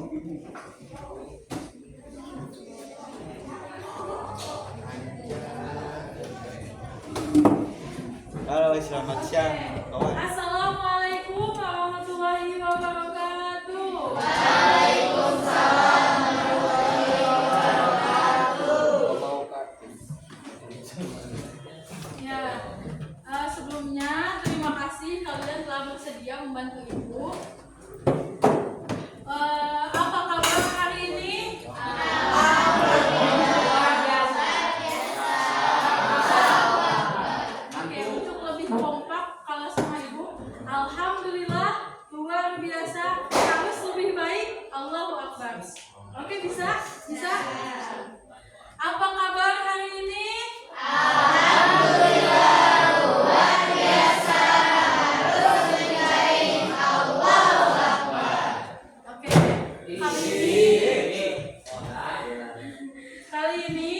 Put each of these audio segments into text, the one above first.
Halo, selamat siang. Assalamualaikum warahmatullahi wabarakatuh. Waalaikumsalam warahmatullahi wabarakatuh. Ya, sebelumnya terima kasih kalian telah bersedia membantu ibu. Apa kabar hari ini? Oke, untuk lebih kompak kalau sama ibu, alhamdulillah luar biasa, harus lebih baik. Allahu Akbar. Oke, bisa? Bisa? Apa kabar hari ini? Oke, kali ini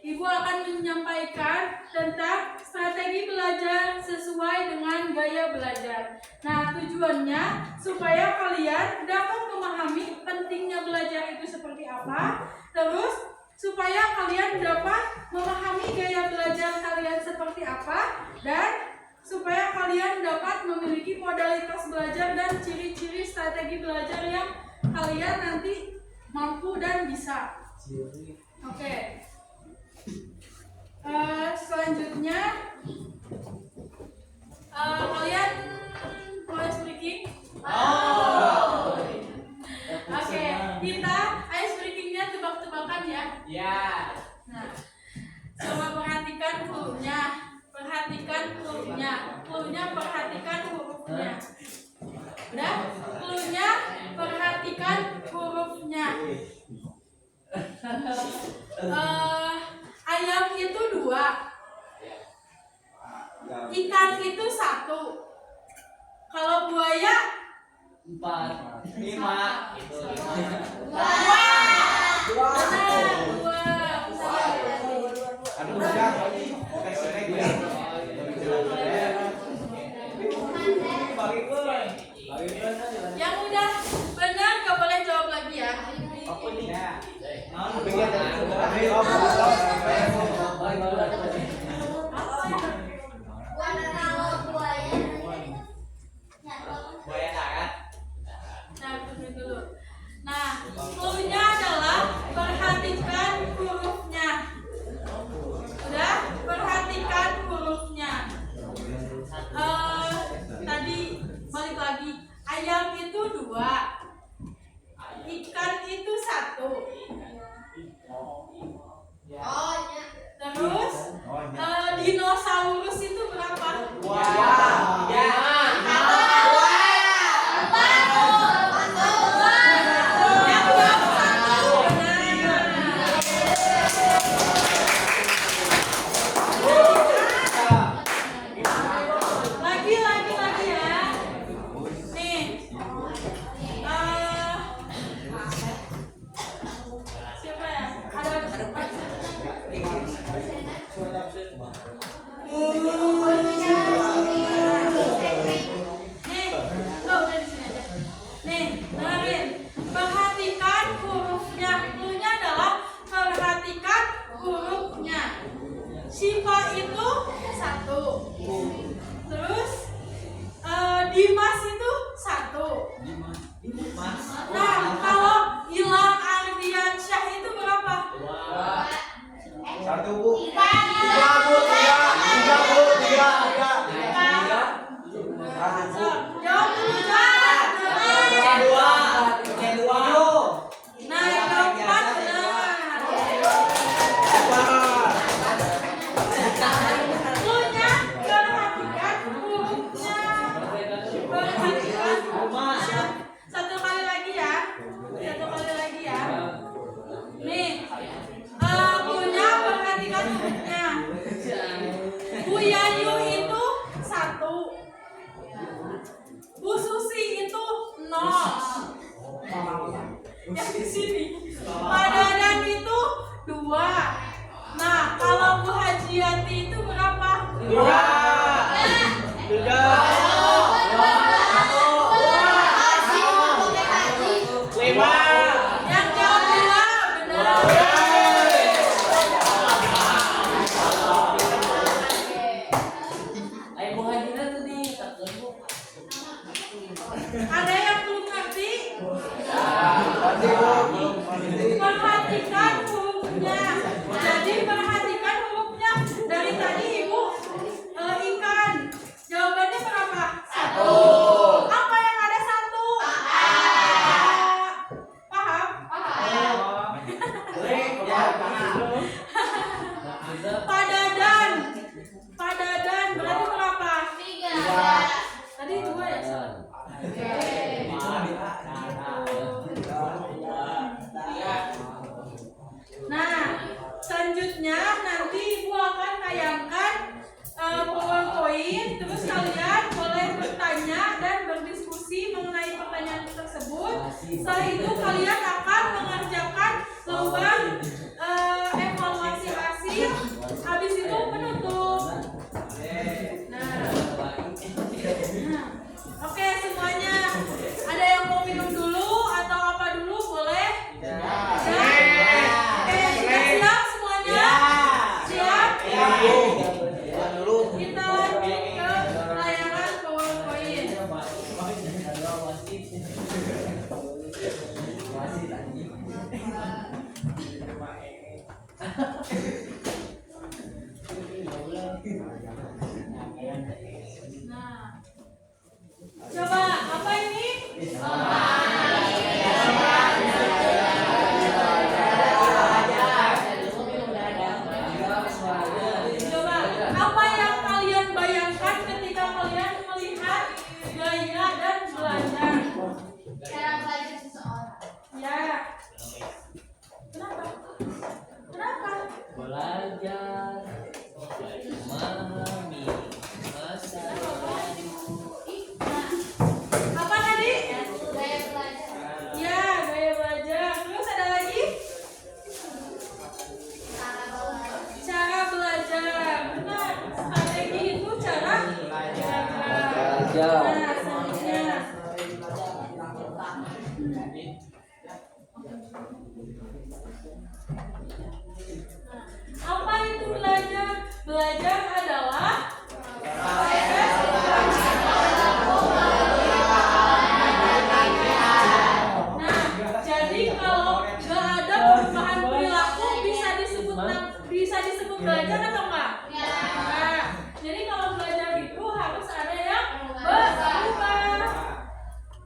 ibu akan menyampaikan tentang strategi belajar sesuai dengan gaya belajar. Nah, tujuannya supaya kalian dapat memahami pentingnya belajar itu seperti apa, terus supaya kalian dapat memahami gaya belajar kalian seperti apa, dan supaya kalian dapat memiliki modalitas belajar dan ciri-ciri strategi belajar yang kalian nanti mampu dan bisa. Oke. Selanjutnya kalian boleh speaking? Oke, kita ice breakingnya tebak-tebakan ya. Nah, coba perhatikan hurufnya. Perhatikan hurufnya. Hurufnya perhatikan hurufnya. Udah? Cluenya perhatikan hurufnya. Ayam itu 2, ikan itu 1. Kalau buaya 4, 5 itu 5. Yang udah benar gak boleh jawab lagi ya. Nah, cluenya adalah perhatikan hurufnya. Udah, perhatikan hurufnya. Tadi balik lagi, ayam itu 2, ikan itu 1. Terus dinosaurus itu berapa? Yang jawab 1 benar. Lagi ya. Nih. Siapa ya? Ada Nih, udah di sini aja. Nih, dengerin. Perhatikan hurufnya. Cluenya adalah perhatikan hurufnya. Syifa itu 1. Terus Dimas itu 1. Nah, kalau Gilang Ardiansyah itu berapa? 1, Bu. Jawab dulu, jawab. Nah, yang keempat benar. Cluenya perhatikan hurufnya. Perhatikan hurufnya. Satu kali lagi ya. Nih, cluenya perhatikan hurufnya. Bu Yayu itu 1. Bu Susi itu 0. Yang di sini. Pak Dadan itu 2. Nah, kalau Bu Hajiati itu berapa? 5. Perhatikan hurufnya. Jadi perhatikan hurufnya. Dari tadi ibu ikan. Jawabannya berapa? 1. Apa yang ada 1? Paham? Padadan. Padadan berarti berapa? 3. Tadi 2 ya? Nah, selanjutnya nanti ibu akan tayangkan PowerPoint. Terus kalian boleh bertanya dan berdiskusi mengenai pertanyaan tersebut. Setelah itu kalian akan mengerjakan lomba evaluasi hasil. Habis itu penutup. Oke semuanya. Ada yang mau minum dulu atau apa dulu boleh? Oke, sudah siap semuanya? Siap? Kita lanjut ke layanan PowerPoint. Nah, coba apa ini? Coba apa yang kalian bayangkan ketika kalian melihat gaya dan belajar? Cara belajar seseorang. Ya. Kenapa? Kenapa? Belajar memahami masalah. Apa tadi? Gaya belajar. Ya, gaya belajar. Terus ada lagi? Cara belajar. Cara belajar. Benar. Strategi itu cara belajar. Belajar. Nah, selanjutnya. Apa itu belajar? Belajar adalah Nah, jadi kalau nggak ada perubahan perilaku bisa disebut belajar atau enggak? Nah, jadi kalau belajar itu harus ada yang berubah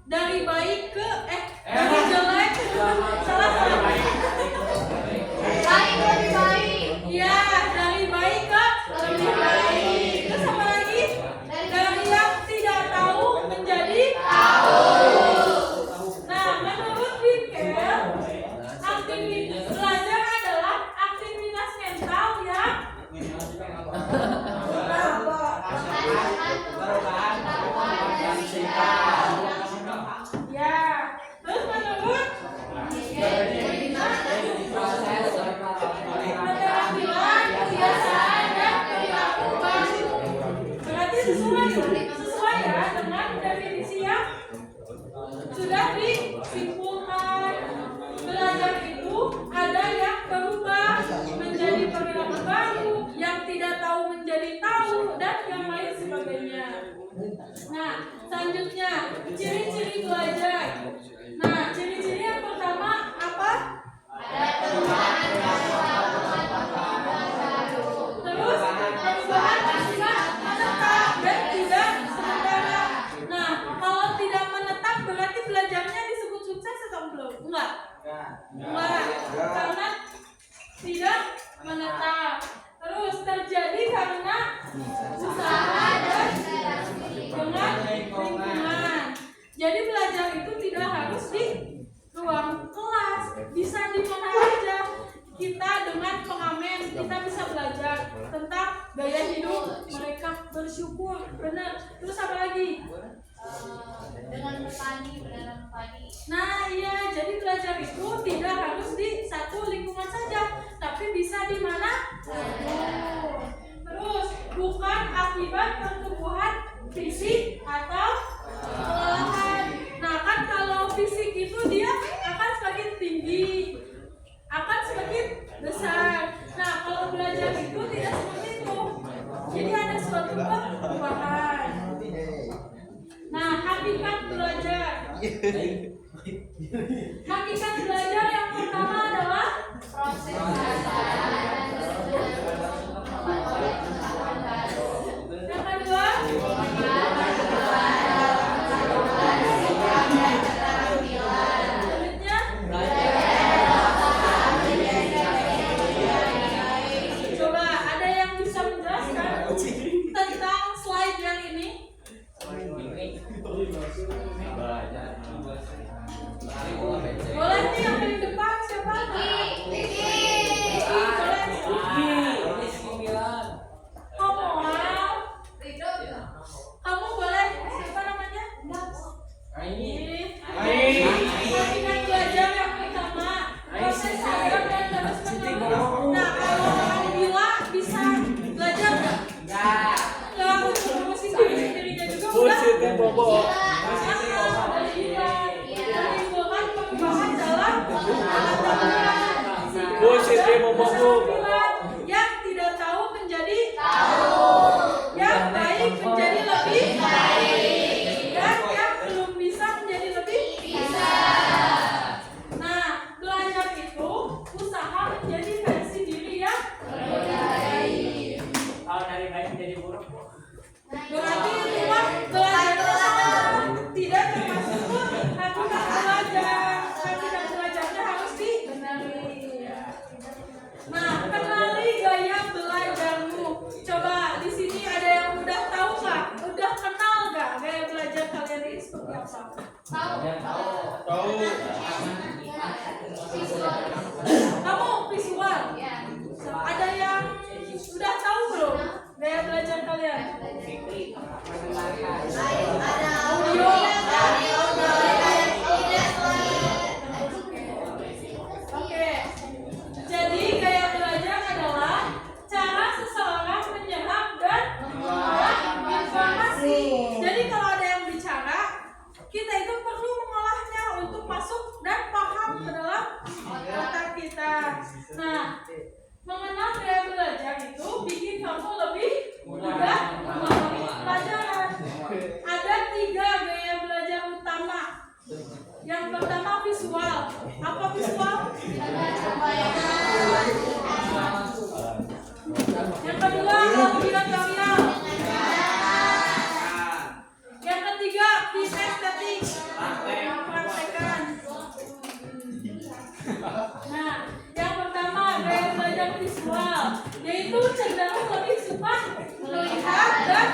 dari baik ke dari jelek salah. Baik lebih baik. Ya, dari baik ke lebih baik. Terus apa lagi? Dari yang tidak tahu menjadi tahu. Nah, menurut Winkel, aktivitas belajar adalah aktivitas mental yang ya. Terus menurut keterampilan, kebiasaan dan perilaku baru. Berarti sesuai ya dengan definisi yang sudah disimpulkan. Belajar itu ada yang berubah menjadi perilaku baru, yang tidak tahu menjadi tahu, dan yang lain sebagainya. Nah, selanjutnya ciri-ciri belajar. Nah, ciri-ciri yang pertama apa? Ada perubahan dan pengetahuan baru. Terus perubahan bersifat menetap dan tidak sementara. Nah, kalau tidak menetap berarti belajarnya disebut sukses atau belum? Enggak. Enggak. Karena tidak menetap. Terus terjadi karena usaha dan dengan lingkungan. Jadi belajar itu tidak harus di ruang kelas, bisa di mana aja. Kita dengan pengamen kita bisa belajar tentang gaya hidup mereka, bersyukur, benar. Terus apa lagi? Dengan bertani, menanam padi. Nah iya, jadi belajar itu tidak harus di satu lingkungan saja, tapi bisa di mana? Terus bukan akibat pertumbuhan fisik atau kelelahan. Nah kan kalau fisik itu dia akan semakin tinggi, akan semakin besar. Nah kalau belajar itu tidak seperti itu. Jadi ada suatu perubahan. Nah hakikat belajar. Hakikat belajar yang pertama adalah Proses belajar. yang kedua selanjutnya coba ada yang bisa menjelaskan tentang slide yang ini? Boleh nih yang di depan siapa? Boleh. Kamu boleh. Siapa namanya? Hakikat belajar yang pertama proses sadar dan terus menerus. Nah, kalau kamu bila bisa belajar nggak? Nggak, untuk mesin dirinya juga udah. Perubahan dalam yang tidak tahu menjadi tahu, yang baik menjadi lebih baik, dan yang belum bisa menjadi lebih bisa. Nah, belajar itu usaha menjadi versi diri yang lebih baik. Berarti itu mah belajar tidak termasuk hakikat belajar. Hakikat belajarnya harus dibenahi. Nah, kenali gaya belajarmu. Coba di sini ada yang udah tahu nggak? Udah kenal nggak gaya belajar kalian ini seperti apa? Tahu. Kamu visual. Ada yang udah tahu belum gaya belajar kalian? Audio. Oke. Jadi gaya belajar adalah cara seseorang menyerap dan mengolah informasi. Jadi kalau ada yang bicara, kita itu perlu mengolahnya untuk masuk dan paham ke dalam otak kita. Nah, mengenal gaya belajar itu bikin kamu lebih mudah memahami pelajaran. Ada 3 gaya belajar utama. Yang pertama visual. Apa visual? Yang kedua auditorial. Yang ketiga kinestetik. Praktekan. Nah, yang pertama gaya belajar visual, yaitu cenderung lebih suka melihat dan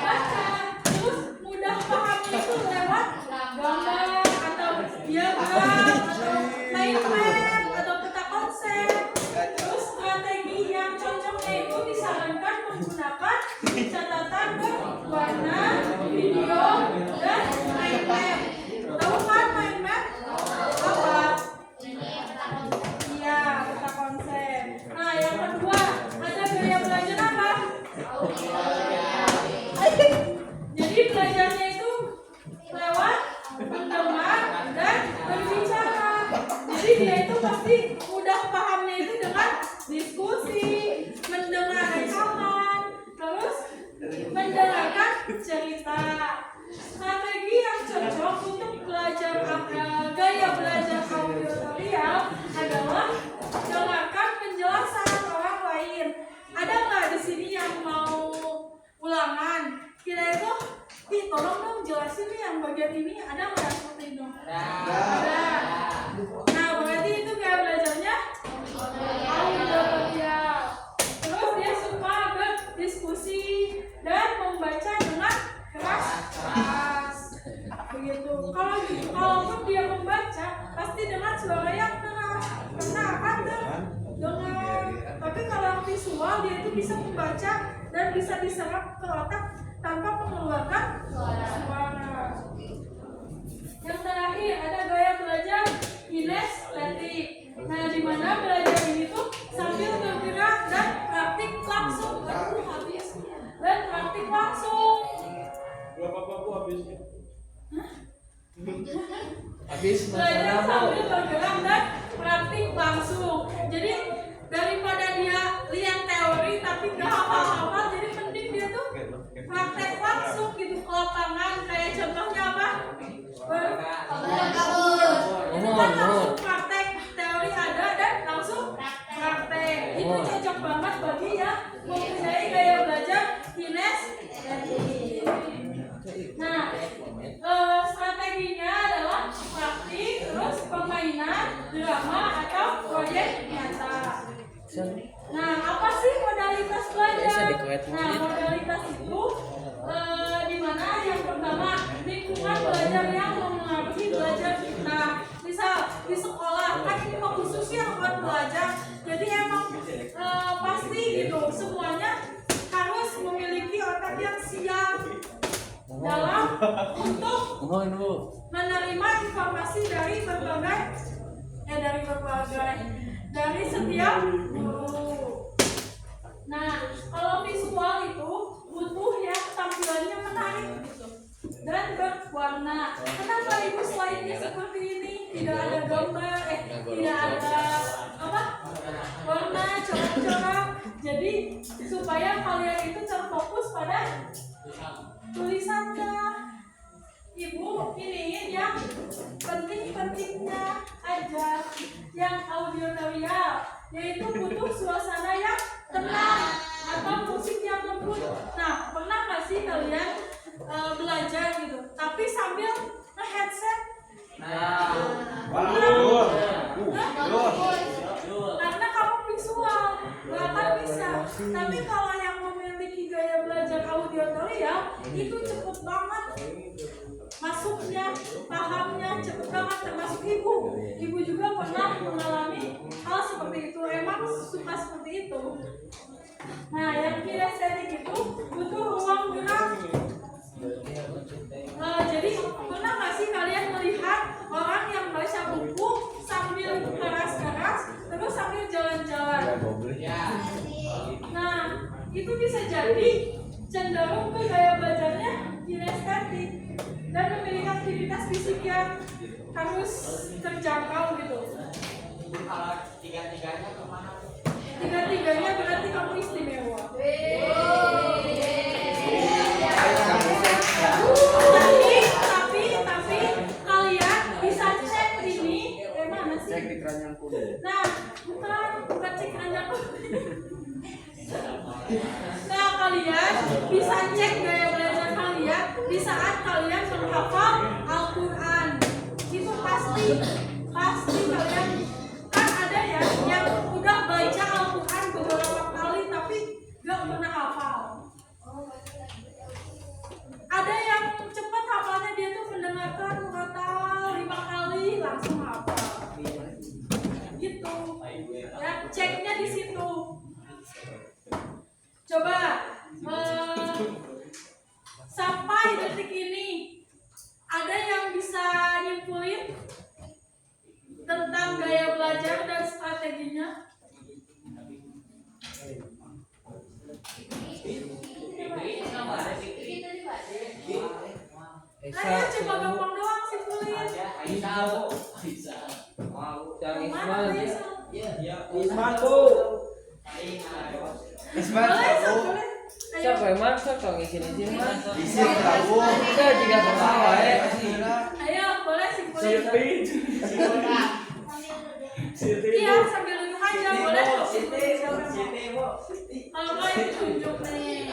baca. Terus mudah pahamnya itu lewat gambar atau diagram atau mind map atau peta konsep. Terus strategi yang cocoknya itu disarankan menggunakan catatan berwarna, video, dan mind map. Tahu kan mind map? Apa? Iya, peta konsep. Nah, yang kedua, ada gaya belajar apa? Jadi belajarnya itu lewat mendengar dan berbicara. Jadi dia itu pasti mudah pahamnya itu dengan diskusi, mendengar rekaman, terus mendengarkan cerita. Strategi yang cocok untuk belajar gaya belajar auditorial adalah dengarkan penjelasan orang lain. Ada nggak di sini yang mau ulangan? Kira itu, tolong dong jelasin nih yang bagian ini. Ada nggak seperti itu? Ada. Nah, berarti itu gaya belajarnya auditorial. Terus dia suka berdiskusi dan membaca dengan keras. Begitu. Kalau dia membaca pasti dengan suara yang keras. Karena akan dengar. Tapi kalau visual dia itu bisa membaca dan bisa diserap ke otak tanpa mengeluarkan suara. Yang terakhir ada gaya belajar kinestetik. Nah, di mana belajar ini tuh sambil bergerak dan praktik langsung. Dan praktik langsung. Berapa buku habisnya? Habis Belajar sambil bergerak dan praktik langsung. Jadi daripada dia lihat teori tapi nggak hafal-hafal, jadi mending dia tuh praktek langsung gitu ke lapangan. Kayak contohnya apa? Berkebun. drama atau proyek nyata. Nah, apa sih modalitas belajar? Nah, modalitas itu di mana yang pertama lingkungan belajar yang mempengaruhi belajar kita. Misal di sekolah kan ini mah khusus ya buat belajar. Jadi emang pasti gitu semuanya harus memiliki otak yang siap dalam untuk menerima informasi dari setiap guru. Nah, kalau visual itu butuh yang tampilannya menarik gitu dan berwarna. Kenapa ibu slide-nya seperti ini? Tidak ada gambar, tidak ada warna corak-corak. Jadi supaya kalian itu terfokus pada tulisannya. Ibu iniin yang penting-pentingnya aja, yang auditorial, yaitu butuh suasana yang tenang atau musik yang lembut. Nah, pernah nggak sih kalian belajar gitu, tapi sambil nge-headset? Karena kamu visual, nggak akan bisa. Tapi kalau yang memiliki gaya belajar auditorial, itu cepet banget masuknya, pahamnya cepet banget, termasuk ibu. Ibu juga pernah mengalami hal seperti itu, emang suka seperti itu. Nah, yang kinestetik itu butuh ruang gerak. Jadi pernah nggak sih kalian melihat orang yang baca buku sambil keras-keras terus sambil jalan-jalan? Nah, itu bisa jadi cenderung ke gaya belajarnya kinestetik dan memiliki aktivitas fisik yang harus terjangkau gitu. Tiga-tiganya berarti kamu istimewa. Tapi kalian bisa cek ini, mana sih? Cek di keranjang kuda. Nah, bukan cek keranjang kuda. Nah, kalian bisa cek gaya belajar kalian di saat kalian menghafal Al-Quran. Itu pasti kalian kan ada ya yang udah baca Al-Quran beberapa kali tapi gak pernah hafal. Ada yang cepat hafalnya, dia tuh mendengarkan total 5 kali langsung hafal. Gitu. Ya, ceknya di situ. Coba sampai detik ini ada yang bisa nyimpulin tentang gaya belajar dan strateginya? Ayo coba gampang doang simpulin. Boleh. Siapa yang masak kau ngisiin sini? Isi tahu. Kita juga sama Ayo boleh simpulin. Iya sambil duduk aja boleh. Kalau nggak itu tunjuk nih.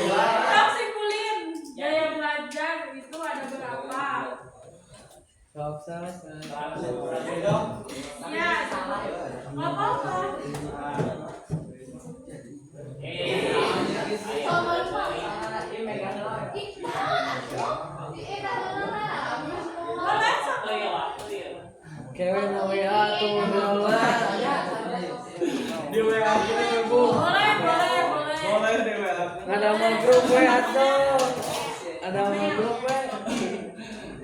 Kita simpulin gaya belajar itu ada berapa? Ya, nggak apa-apa. Boleh sampai. Kevin mau WA tuh bola. Di WA kita Bu. Boleh. Boleh di WA. Ada mau grup WA tuh. Ada mau grup WA.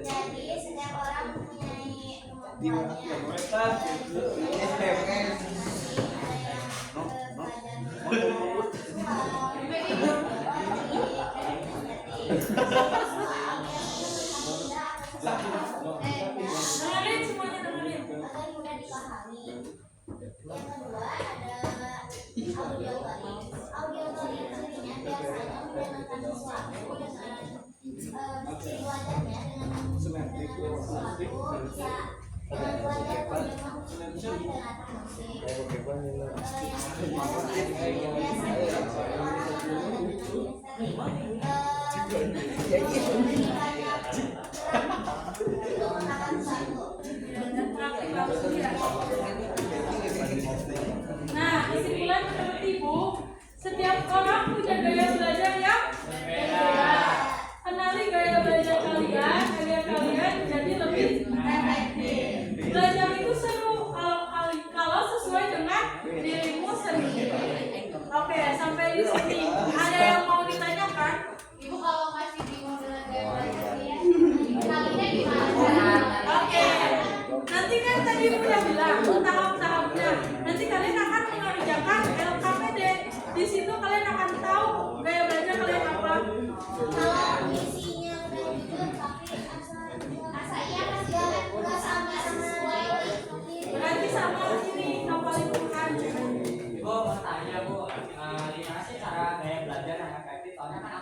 Jadi setiap orang mempunyai Di Dengerin semuanya, dengerin. agar mudah dipahami. Yang kedua ada audiotori. Audiotori cirinya biasanya mendengarkan sesuatu dengan ciri wajahnya dengan mendengarkan sesuatu bisa membuat dia punya menghubungkan dengan musik. Yang ketiga biasanya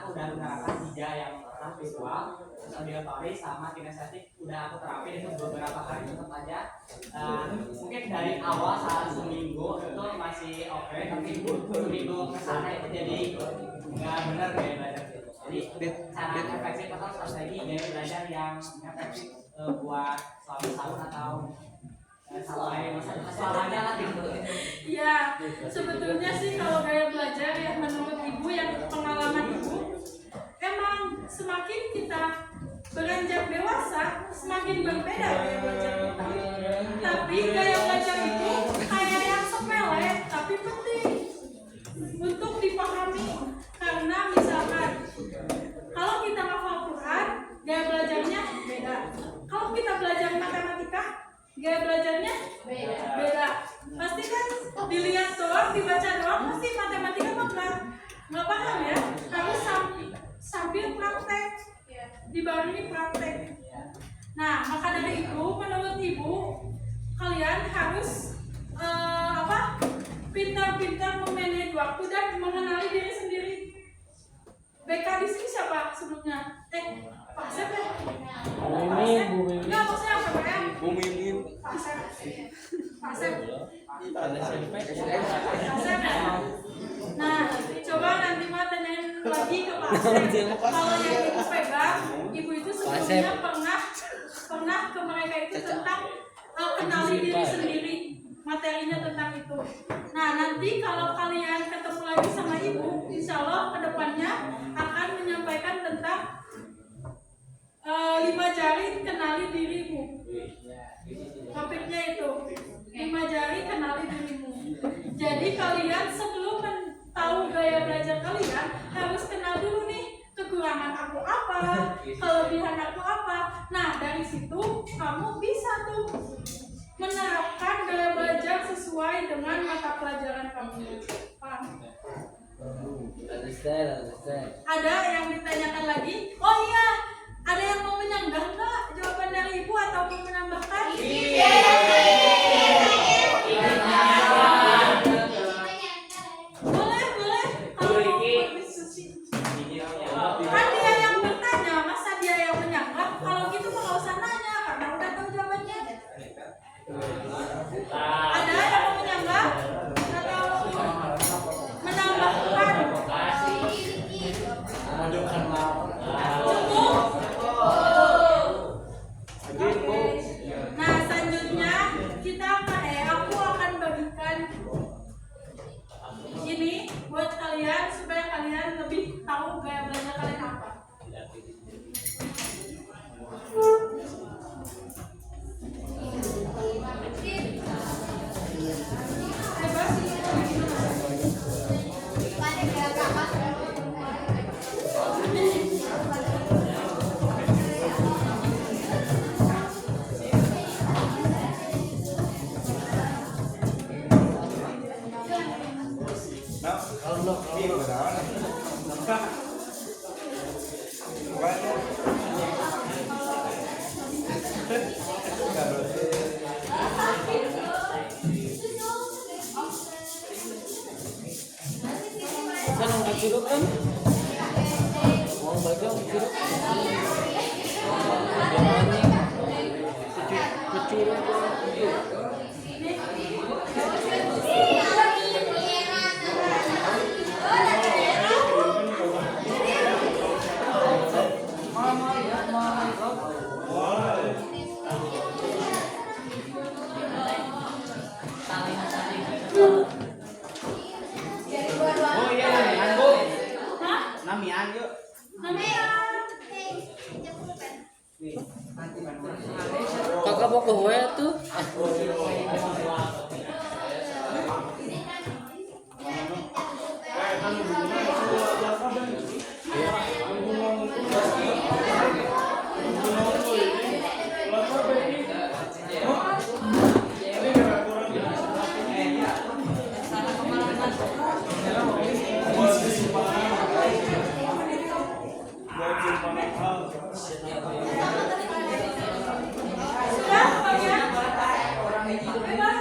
aku udah menerapkan 3 yang pertama visual, terus auditory sama kinestetik udah aku terapin itu beberapa kali tetap aja. Mungkin dari awal saat seminggu itu masih oke, tapi seminggu kesana itu jadi nggak benar gaya belajar gitu. Jadi cara efektif atau strategi gaya belajar yang efektif buat selama tahun atau sampai selamanya lah gitu. Ya, sebetulnya sih kalau gaya belajar yang menurut ibu yang pengalaman ibu, emang semakin kita beranjak dewasa, semakin berbeda gaya belajar kita. Tapi gaya belajar itu kayak yang sepele, tapi penting untuk dipahami. Karena misalkan kalau kita hafal Quran, gaya belajarnya beda. Kalau kita belajar matematika, gaya belajarnya beda. Pasti kan dilihat doang, dibaca doang, pasti matematika nggak paham ya. Harus sambil praktek, dibarengi praktek. Nah, maka dari itu, menurut ibu, kalian harus pintar-pintar memanage waktu dan mengenali diri sendiri. BK di sini siapa sebelumnya? Pak Asep ya? Enggak, maksudnya apa ya? Bu Mimin. Pak Asep. Nah, coba nanti mah tanyain lagi ke Pak Asep. Kalau yang ibu pegang, ibu itu sebelumnya pernah ke mereka itu tentang kenali diri sendiri, materinya tentang itu. Nah, nanti kalau kalian ketemu lagi sama ibu, insya Allah kedepannya akan menyampaikan tentang 5 jari kenali dirimu. Topiknya itu 5 jari kenali dirimu. Jadi kalian sebelum tahu gaya belajar kalian harus kenal dulu nih kekurangan aku apa, kelebihan aku apa. Nah, dari situ kamu bisa tuh menerapkan gaya belajar sesuai dengan mata pelajaran kamu. Paham? Ada yang ditanyakan lagi? Oh iya, ada yang mau menyanggah nggak jawaban dari ibu atau mau menambahkan? Iya. Boleh. Kalau mau berdiskusi. Kan dia yang bertanya, masa dia yang menyanggah? Kalau gitu nggak usah nanya karena udah tahu jawabannya. Ada yang mau menyanggah atau menambahkan? Cukup. Nah, selanjutnya aku akan bagikan ini buat kalian supaya kalian lebih tahu gaya belajar kalian apa. Kan? Mau baca curug. Namian yuk. Kakak mau ke Hoya tuh. Sudah, Pak ya?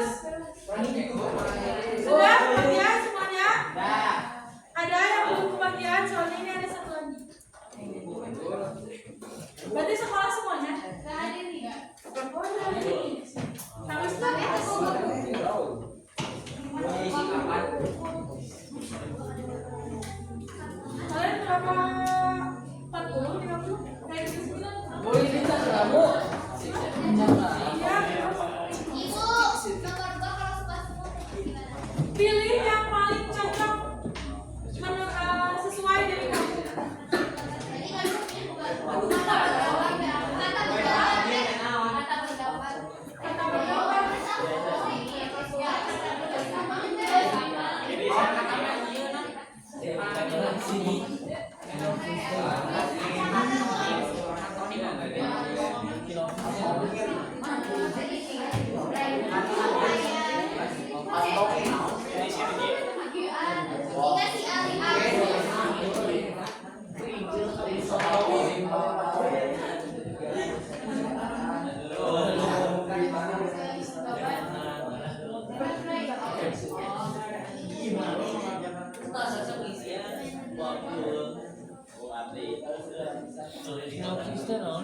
Sinopsisnya naon?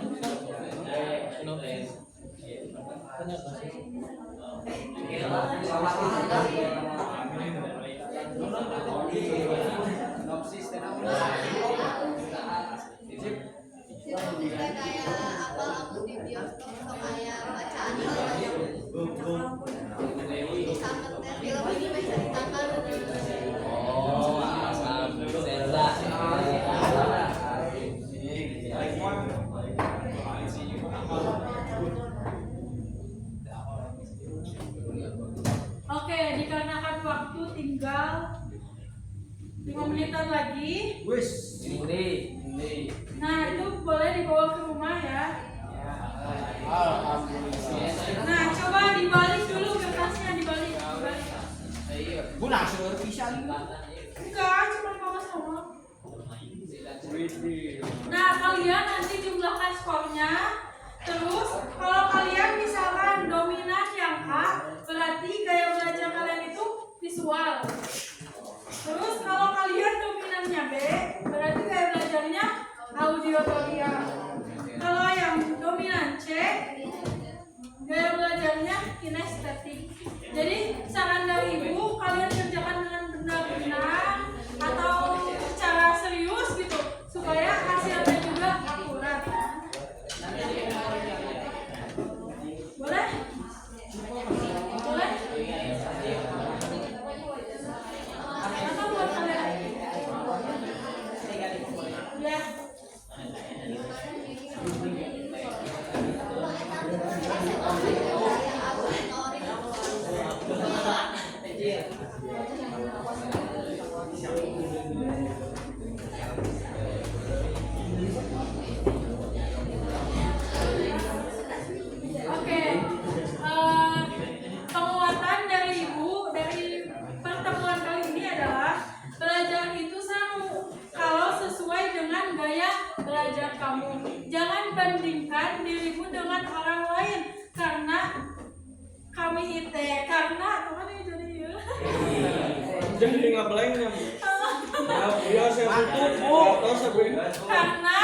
Sinopsis. Kayak apa aku di bioskop atau kayak bacaan sama film ini menceritakan Oke, dikarenakan waktu tinggal 5 menitan lagi. Nah, itu boleh dibawa ke rumah ya. Nah, coba dibalik dulu kertasnya, dibalik. Enggak, cuma bawa sama. Nah, kalian nanti jumlahkan skornya. Terus, kalau kalian misalkan dominan yang A, berarti gaya belajar kalian itu visual. Terus, kalau kalian dominannya B, berarti gaya belajarnya audiotoria. Kalau yang dominan C, gaya belajarnya kinestetik. Jadi, saran dari ibu, kalian kerjakan dengan benar-benar atau secara serius gitu, supaya hasilnya juga akurat. Boleh? Boleh? Atau buat kalian? Ya. Oke, penguatan dari ibu dari pertemuan kali ini adalah belajar itu seru kalau sesuai dengan gaya belajar kamu. Jangan bandingkan dirimu dengan orang lain karena kami IT karena teman ini jadi ya. Jadi nggak boleh nih. Ya, saya tutup, bu. Karena